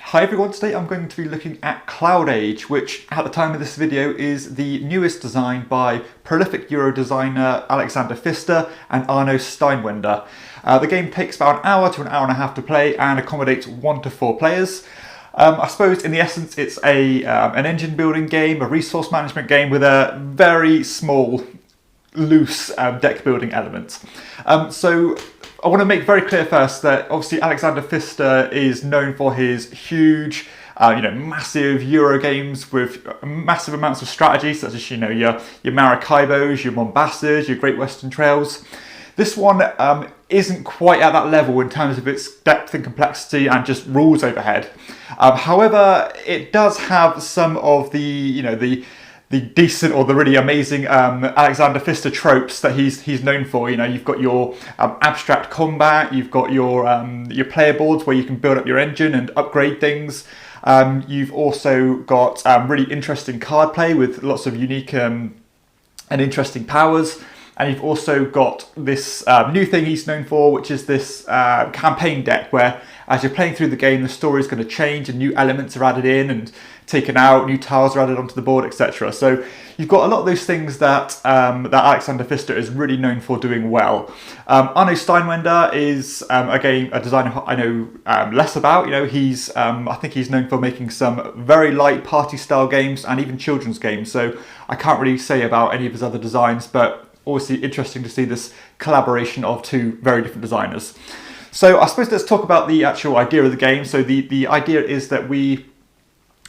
Hi everyone, today I'm going to be looking at CloudAge, which at the time of this video is the newest design by prolific Euro designer Alexander Pfister and Arno Steinwender. The game takes about an hour to an hour and a half to play and accommodates 1 to 4 players. I suppose in the essence it's an engine building game, a resource management game with a very small, loose deck building element. So I want to make very clear first that obviously Alexander Pfister is known for his huge, massive Euro games with massive amounts of strategy, such as your Maracaibos, your Mombasas, your Great Western Trails. This one isn't quite at that level in terms of its depth and complexity and just rules overhead. However, it does have some of the decent or the really amazing Alexander Pfister tropes that he's known for. You've got your abstract combat, you've got your player boards where you can build up your engine and upgrade things. You've also got really interesting card play with lots of unique and interesting powers. And you've also got this new thing he's known for, which is this campaign deck, where as you're playing through the game, the story is going to change and new elements are added in and taken out, new tiles are added onto the board, etc. So you've got a lot of those things that Alexander Pfister is really known for doing well. Arno Steinwender is a designer I know less about. I think he's known for making some very light party style games and even children's games. So I can't really say about any of his other designs, but obviously interesting to see this collaboration of two very different designers. So I suppose let's talk about the actual idea of the game. So the idea is that we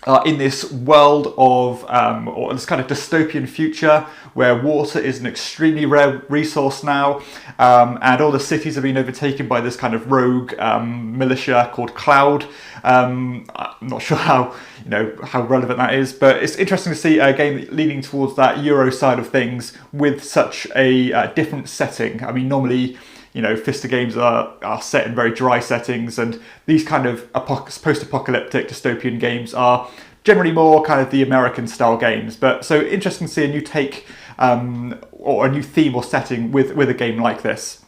are in this world of, or this kind of dystopian future where water is an extremely rare resource now, and all the cities have been overtaken by this kind of rogue militia called Cloud. I'm not sure how relevant that is, but it's interesting to see a game leaning towards that Euro side of things with such a different setting. I mean, normally, Pfister games are set in very dry settings, and these kind of post-apocalyptic dystopian games are generally more kind of the American style games. But so interesting to see a new take or a new theme or setting with a game like this.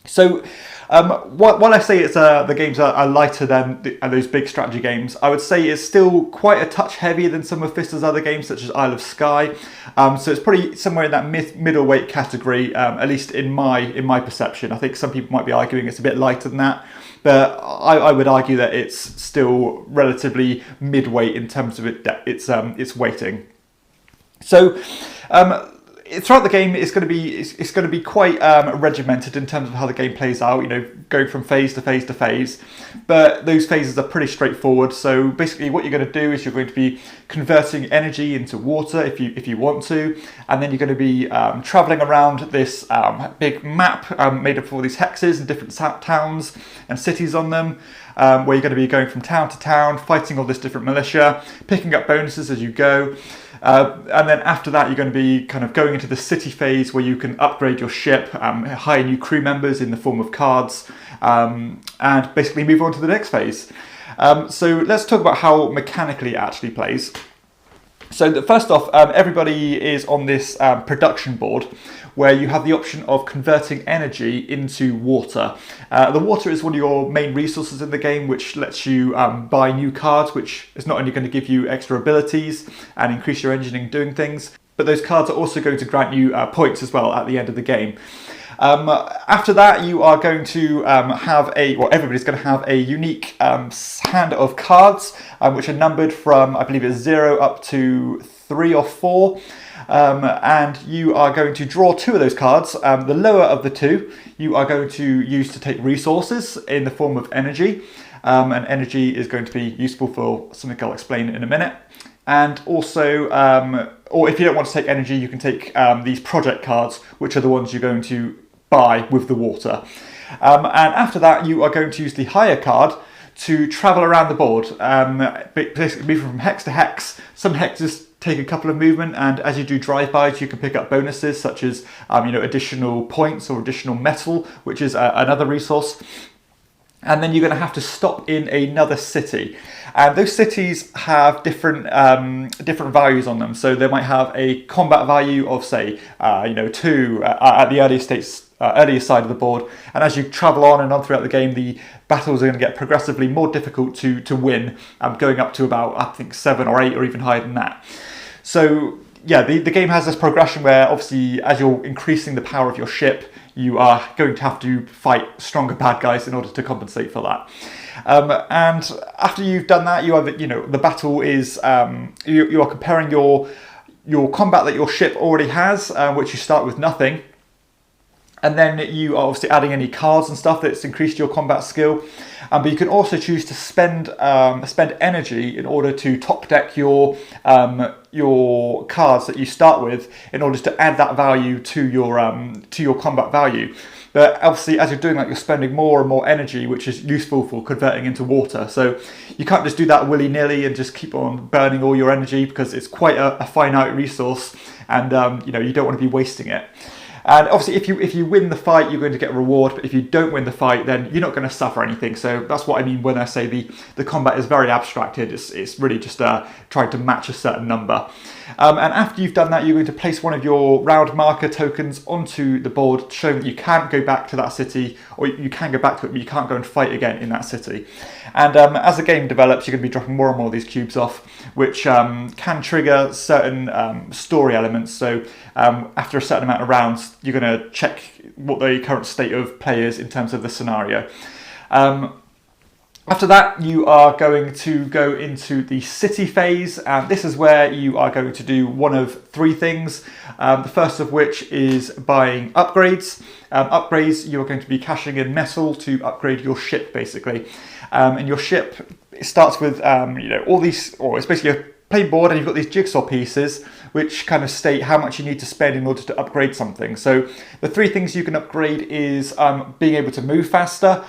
So while I say the games are lighter than those big strategy games, I would say it's still quite a touch heavier than some of Pfister's other games, such as Isle of Skye. So it's probably somewhere in that middleweight category, at least in my perception. I think some people might be arguing it's a bit lighter than that, but I would argue that it's still relatively midweight in terms of its weighting. So throughout the game, it's going to be quite regimented in terms of how the game plays out. Going from phase to phase to phase, but those phases are pretty straightforward. So basically, what you're going to do is you're going to be converting energy into water if you want to, and then you're going to be traveling around this big map made up of all these hexes and different towns and cities on them. Where you're going to be going from town to town, fighting all this different militia, picking up bonuses as you go. And then after that, you're going to be kind of going into the city phase where you can upgrade your ship, hire new crew members in the form of cards, and basically move on to the next phase. So let's talk about how mechanically it actually plays. So first off, everybody is on this production board where you have the option of converting energy into water. The water is one of your main resources in the game, which lets you buy new cards, which is not only going to give you extra abilities and increase your engineering doing things, but those cards are also going to grant you points as well at the end of the game. After that, you are going to everybody's going to have a unique hand of cards, which are numbered from, I believe it's 0 up to 3 or 4. And you are going to draw 2 of those cards. The lower of the 2 you are going to use to take resources in the form of energy. And energy is going to be useful for something I'll explain in a minute. And also, or if you don't want to take energy, you can take these project cards, which are the ones you're going to buy with the water. And after that, you are going to use the hire card to travel around the board, basically moving from hex to hex. Some hexes take a couple of movement, and as you do drive-bys, you can pick up bonuses such as additional points or additional metal, which is another resource. And then you're going to have to stop in another city, and those cities have different values on them. So they might have a combat value of, say, 2 at the earliest earlier side of the board, and as you travel on and on throughout the game, the battles are going to get progressively more difficult to win, going up to about, I think, 7 or 8 or even higher than that. So yeah, the game has this progression where obviously as you're increasing the power of your ship, you are going to have to fight stronger bad guys in order to compensate for that. And after you've done that, the battle is you are comparing your combat that your ship already has, which you start with nothing. And then you are obviously adding any cards and stuff that's increased your combat skill. But you can also choose to spend energy in order to top deck your cards that you start with in order to add that value to your combat value. But obviously, as you're doing that, you're spending more and more energy, which is useful for converting into water. So you can't just do that willy-nilly and just keep on burning all your energy, because it's quite a finite resource, and you don't want to be wasting it. And obviously, if you win the fight, you're going to get a reward. But if you don't win the fight, then you're not going to suffer anything. So that's what I mean when I say the combat is very abstracted. It's really just trying to match a certain number. And after you've done that, you're going to place one of your round marker tokens onto the board, showing that you can't go back to that city, or you can go back to it, but you can't go and fight again in that city. And as the game develops, you're going to be dropping more and more of these cubes off, which can trigger certain story elements. So after a certain amount of rounds, you're going to check what the current state of play is in terms of the scenario. After that, you are going to go into the city phase, and this is where you are going to do one of 3 things. The first of which is buying upgrades. Upgrades, you're going to be cashing in metal to upgrade your ship, basically. And your ship starts with all these, or it's basically a plain board, and you've got these jigsaw pieces which kind of state how much you need to spend in order to upgrade something. So the 3 things you can upgrade is being able to move faster,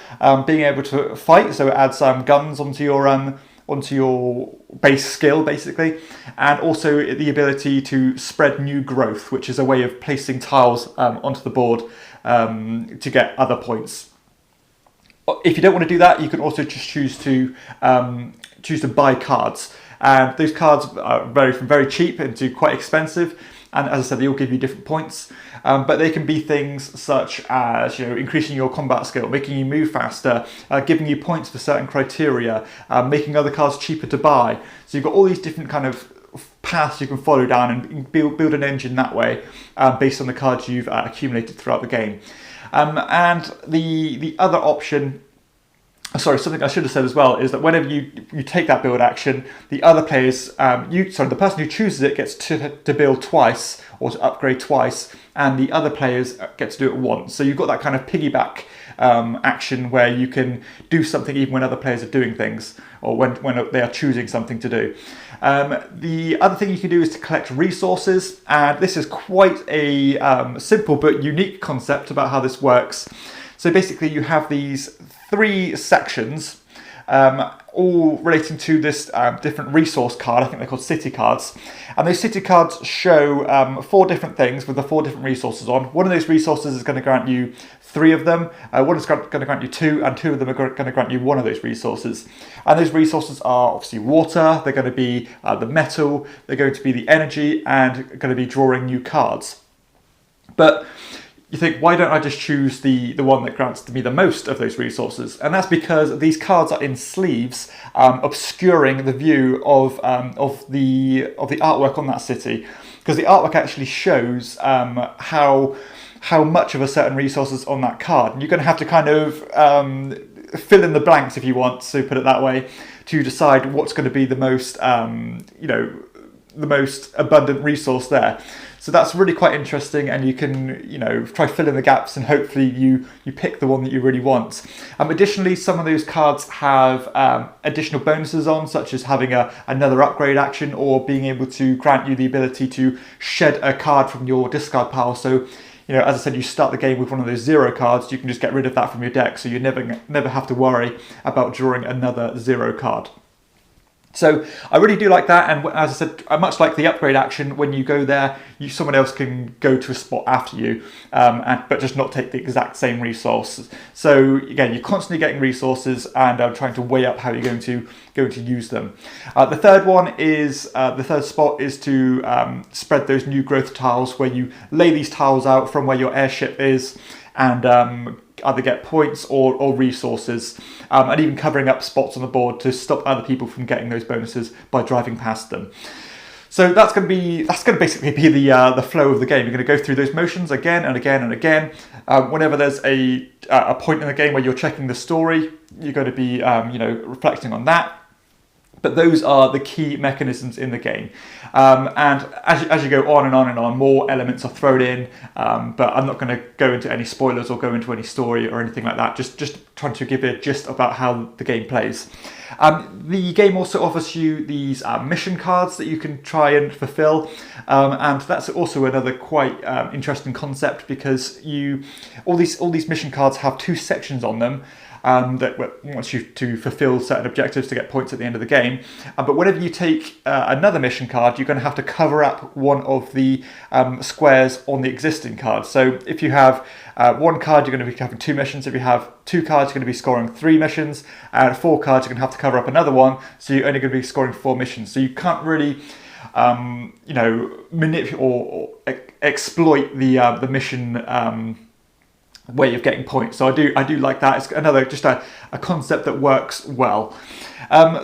being able to fight, so it adds guns onto your base skill, basically, and also the ability to spread new growth, which is a way of placing tiles onto the board to get other points. If you don't want to do that, you can also just choose to buy cards. And those cards vary from very cheap into quite expensive. And as I said, they all give you different points. But they can be things such as increasing your combat skill, making you move faster, giving you points for certain criteria, making other cards cheaper to buy. So you've got all these different kind of paths you can follow down and build an engine that way, based on the cards you've accumulated throughout the game. And the other option, sorry, something I should have said as well, is that whenever you take that build action, the other players, the person who chooses it gets to build twice or to upgrade twice, and the other players get to do it once. So you've got that kind of piggyback action where you can do something even when other players are doing things, or when they are choosing something to do. The other thing you can do is to collect resources, and this is quite a simple but unique concept about how this works. So basically you have these 3 sections, all relating to this different resource card. I think they're called city cards. And those city cards show 4 different things with the 4 different resources on. One of those resources is going to grant you 3 of them. One is going to grant you 2, and 2 of them are going to grant you 1 of those resources. And those resources are obviously water, they're going to be the metal, they're going to be the energy, and going to be drawing new cards. But you think, why don't I just choose the one that grants me the most of those resources? And that's because these cards are in sleeves, obscuring the view of the artwork on that city, because the artwork actually shows how much of a certain resource is on that card, and you're going to have to kind of fill in the blanks, if you want to put it that way, to decide what's going to be the most the most abundant resource there. So that's really quite interesting, and you can try fill in the gaps, and hopefully you pick the one that you really want. Additionally, some of those cards have additional bonuses on, such as having another upgrade action, or being able to grant you the ability to shed a card from your discard pile. So as I said, you start the game with one of those 0 cards, you can just get rid of that from your deck, so you never have to worry about drawing another 0 card. So I really do like that, and as I said, much like the upgrade action, when you go there, someone else can go to a spot after you, but just not take the exact same resource. So again, you're constantly getting resources, and trying to weigh up how you're going to use them. The third spot is to spread those new growth tiles, where you lay these tiles out from where your airship is, and either get points or resources, and even covering up spots on the board to stop other people from getting those bonuses by driving past them. So that's going to basically be the flow of the game. You're going to go through those motions again and again and again. Whenever there's a point in the game where you're checking the story, you're going to be reflecting on that. But those are the key mechanisms in the game. And as you go on and on and on, more elements are thrown in. But I'm not going to go into any spoilers or go into any story or anything like that. Just trying to give you a gist about how the game plays. The game also offers you these mission cards that you can try and fulfill. And that's also another quite interesting concept, because all these mission cards have 2 sections on them. That wants you to fulfill certain objectives to get points at the end of the game. But whenever you take another mission card, you're going to have to cover up one of the squares on the existing card. So if you have 1 card, you're going to be having 2 missions. If you have 2 cards, you're going to be scoring 3 missions. And 4 cards, you're going to have to cover up another one. So you're only going to be scoring 4 missions. So you can't really manipulate or exploit the mission way of getting points. So I do like that. It's another just a concept that works well.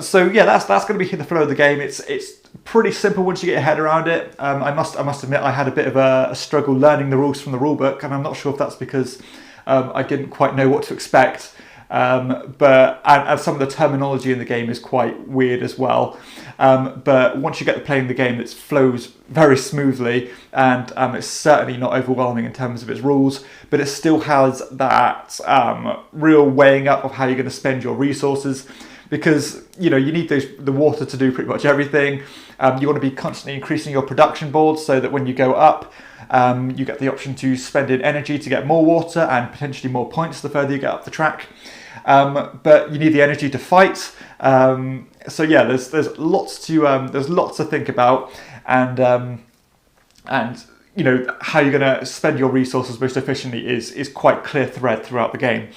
So yeah, that's going to be the flow of the game. It's pretty simple once you get your head around it. I must admit I had a bit of a struggle learning the rules from the rulebook, and I'm not sure if that's because I didn't quite know what to expect. But some of the terminology in the game is quite weird as well. But once you get to playing the game, it flows very smoothly, and it's certainly not overwhelming in terms of its rules, but it still has that real weighing up of how you're going to spend your resources, because you need the water to do pretty much everything. You want to be constantly increasing your production boards so that when you go up, you get the option to spend in energy to get more water and potentially more points the further you get up the track. But you need the energy to fight. So yeah, there's lots to think about, and how you're going to spend your resources most efficiently is quite clear thread throughout the game.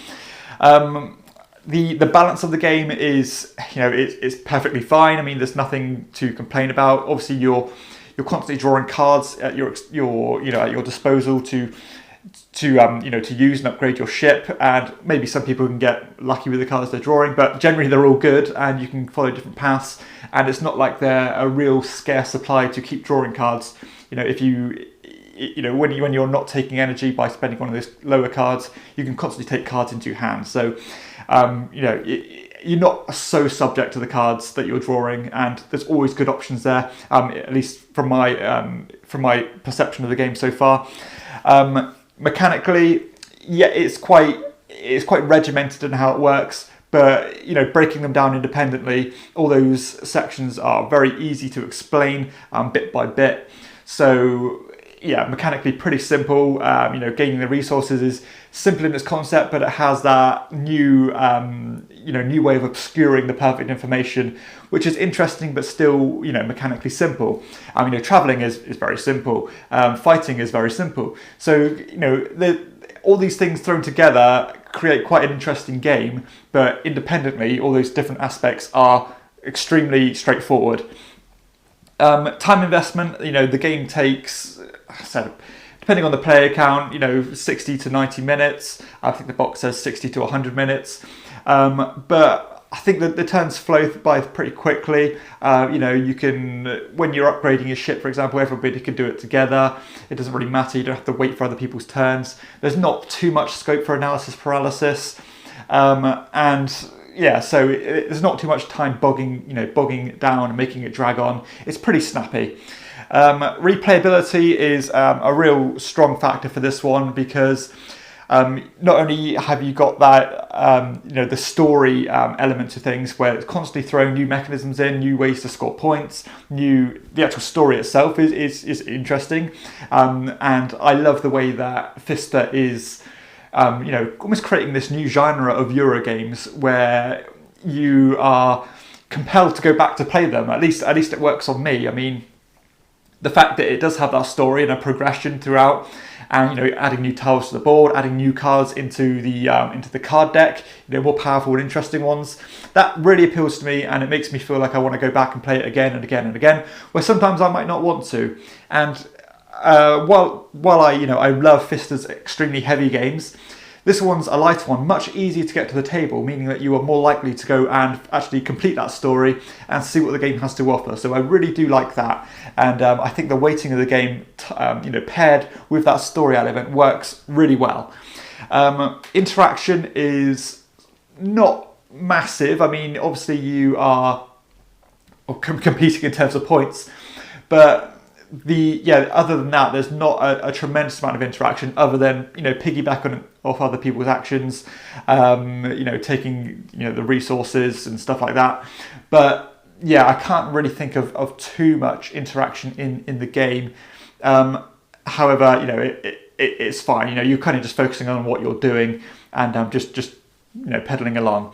The balance of the game is it's perfectly fine. I mean, there's nothing to complain about. Obviously, you're constantly drawing cards at your disposal to use and upgrade your ship, and maybe some people can get lucky with the cards they're drawing, but generally they're all good and you can follow different paths, and it's not like they're a real scarce supply to keep drawing cards. If when you're not taking energy by spending one of those lower cards, you can constantly take cards into your hand. So you're not so subject to the cards that you're drawing, and there's always good options there, at least from my perception of the game so far. Mechanically, yeah, it's quite regimented in how it works, but breaking them down independently, all those sections are very easy to explain bit by bit. So yeah, mechanically pretty simple. Gaining the resources is simple in its concept, but it has that new way of obscuring the perfect information, which is interesting, but still, mechanically simple. Traveling is very simple. Fighting is very simple. So, all these things thrown together create quite an interesting game, but independently, all those different aspects are extremely straightforward. Time investment, the game takes, depending on the player count, 60 to 90 minutes. I think the box says 60 to 100 minutes. But I think that the turns flow by pretty quickly. You can, when you're upgrading your ship, for example, everybody can do it together. It doesn't really matter. You don't have to wait for other people's turns. There's not too much scope for analysis paralysis. Yeah, so there's not too much time bogging down and making it drag on. It's pretty snappy. Replayability is a real strong factor for this one, because not only have you got that the story element to things, where it's constantly throwing new mechanisms in, new ways to score points, the actual story itself is interesting, and I love the way that Pfister is almost creating this new genre of Euro games where you are compelled to go back to play them. At least it works on me. I mean, the fact that it does have that story and a progression throughout, and adding new tiles to the board, adding new cards into the card deck, more powerful and interesting ones, that really appeals to me, and it makes me feel like I want to go back and play it again and again and again, where sometimes I might not want to. And while I love Pfister's extremely heavy games, this one's a lighter one, much easier to get to the table, meaning that you are more likely to go and actually complete that story and see what the game has to offer. So I really do like that, and I think the weighting of the game, paired with that story element, works really well. Interaction is not massive. I mean, obviously you are competing in terms of points, but other than that, there's not a tremendous amount of interaction other than piggyback off other people's actions, taking the resources and stuff like that. But yeah, I can't really think of too much interaction in the game. However, it's fine. You're kind of just focusing on what you're doing and just pedaling along.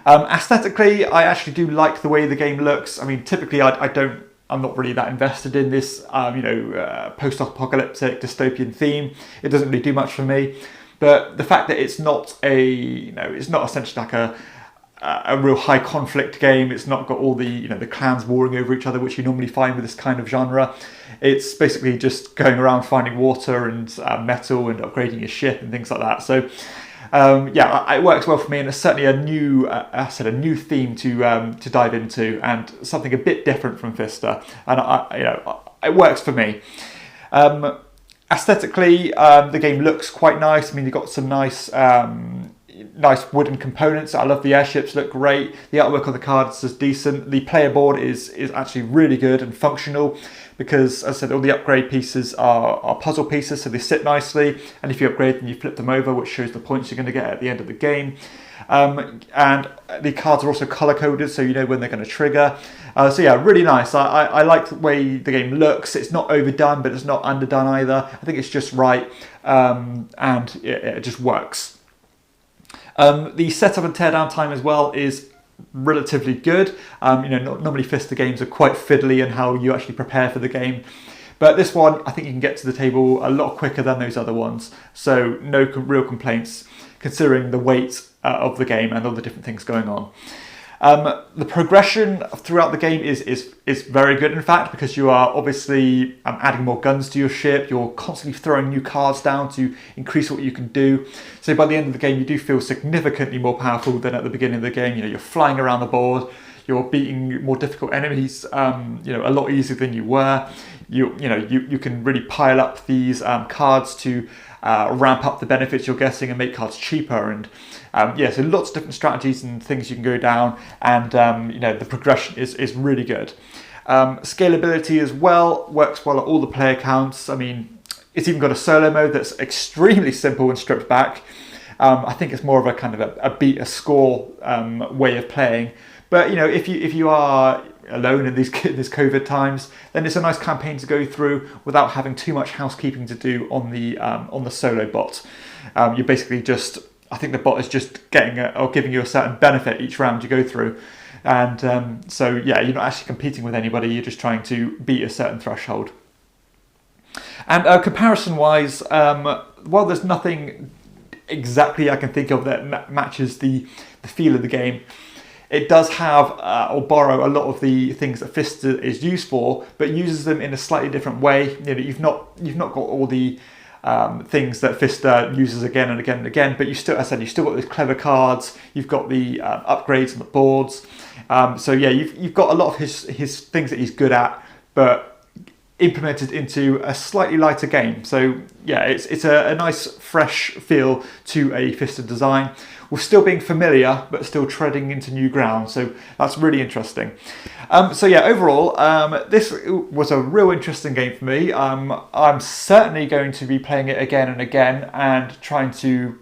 Aesthetically, I actually do like the way the game looks. I mean, typically I'm not really that invested in this, post-apocalyptic dystopian theme. It doesn't really do much for me. But the fact that it's not it's not essentially like a real high conflict game. It's not got all the the clans warring over each other, which you normally find with this kind of genre. It's basically just going around finding water and metal and upgrading your ship and things like that. So it works well for me, and it's certainly a new theme to dive into, and something a bit different from Pfister, and it works for me. Aesthetically, the game looks quite nice. I mean, you've got some nice wooden components. I love the airships, look great. The artwork on the cards is decent. The player board is actually really good and functional, because, as I said, all the upgrade pieces are puzzle pieces, so they sit nicely, and if you upgrade them, you flip them over, which shows the points you're going to get at the end of the game. And the cards are also color-coded, so you know when they're going to trigger. So yeah, really nice. I like the way the game looks. It's not overdone, but it's not underdone either. I think it's just right, and it just works. The setup and teardown time as well is relatively good. Normally Pfister games are quite fiddly in how you actually prepare for the game, but this one I think you can get to the table a lot quicker than those other ones, so no real complaints considering the weight of the game and all the different things going on. The progression throughout the game is very good, in fact, because you are obviously adding more guns to your ship. You're constantly throwing new cards down to increase what you can do. So by the end of the game, you do feel significantly more powerful than at the beginning of the game. You're flying around the board. You're beating more difficult enemies, a lot easier than you were. You can really pile up these cards to ramp up the benefits you're getting and make cards cheaper, and so lots of different strategies and things you can go down, and the progression is really good. Scalability as well works well at all the player counts. I mean, it's even got a solo mode that's extremely simple and stripped back. I think it's more of a kind of a beat a score way of playing. But if you are alone in these COVID times, then it's a nice campaign to go through without having too much housekeeping to do on the solo bot. You're basically just, I think the bot is just giving you a certain benefit each round you go through, and you're not actually competing with anybody. You're just trying to beat a certain threshold. And comparison-wise, while there's nothing exactly I can think of that matches the feel of the game, it does have or borrow a lot of the things that Pfister is used for, but uses them in a slightly different way. You've not got all the things that Pfister uses again and again and again, but you've still got those clever cards. You've got the upgrades on the boards. You've got a lot of his things that he's good at, but implemented into a slightly lighter game. So yeah, it's a nice fresh feel to a Pfister design, with still being familiar but still treading into new ground. So that's really interesting. Overall, this was a real interesting game for me. I'm certainly going to be playing it again and again, and trying to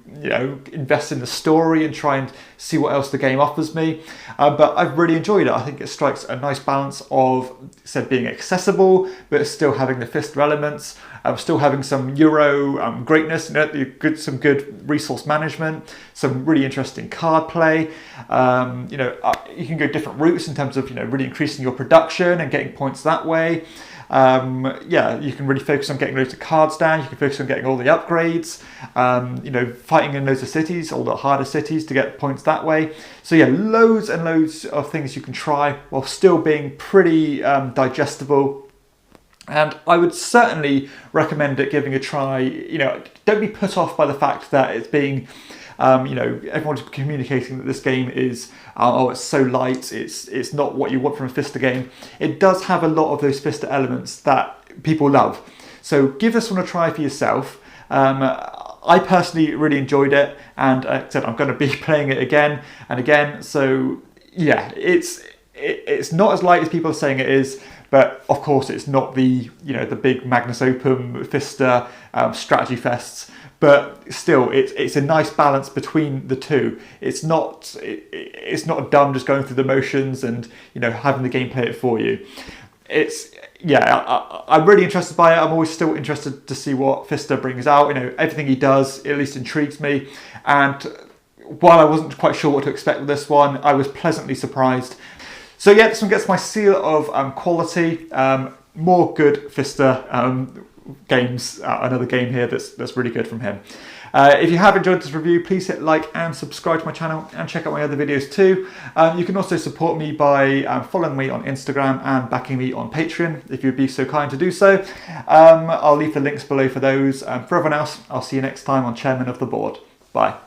invest in the story and try and see what else the game offers me. But I've really enjoyed it. I think it strikes a nice balance of being accessible but still having the Pfister elements, still having some Euro greatness, some good resource management, some really interesting card play. You can go different routes in terms of really increasing your production and getting points that way. You can really focus on getting loads of cards down. You can focus on getting all the upgrades, fighting in loads of cities, all the harder cities, to get points that way. So yeah, loads and loads of things you can try while still being pretty digestible. And I would certainly recommend it giving a try. You know, don't be put off by the fact that it's being, you know, everyone's communicating that this game is, oh, it's so light, it's not what you want from a Pfister game. It does have a lot of those Pfister elements that people love. So give this one a try for yourself. I personally really enjoyed it, and like I said, I'm going to be playing it again and again. So yeah, it's not as light as people are saying it is. But of course, it's not the, you know, the big Magnus Opum Pfister strategy fests. But still, it's a nice balance between the two. It's not dumb just going through the motions and, you know, having the game play it for you. I'm really interested by it. I'm always still interested to see what Pfister brings out. You know, everything he does at least intrigues me. And while I wasn't quite sure what to expect with this one, I was pleasantly surprised. So yeah, this one gets my seal of quality. More good Pfister games. Another game here that's really good from him. If you have enjoyed this review, please hit like and subscribe to my channel and check out my other videos too. You can also support me by following me on Instagram and backing me on Patreon if you'd be so kind to do so. I'll leave the links below for those. For everyone else, I'll see you next time on Chairman of the Board. Bye.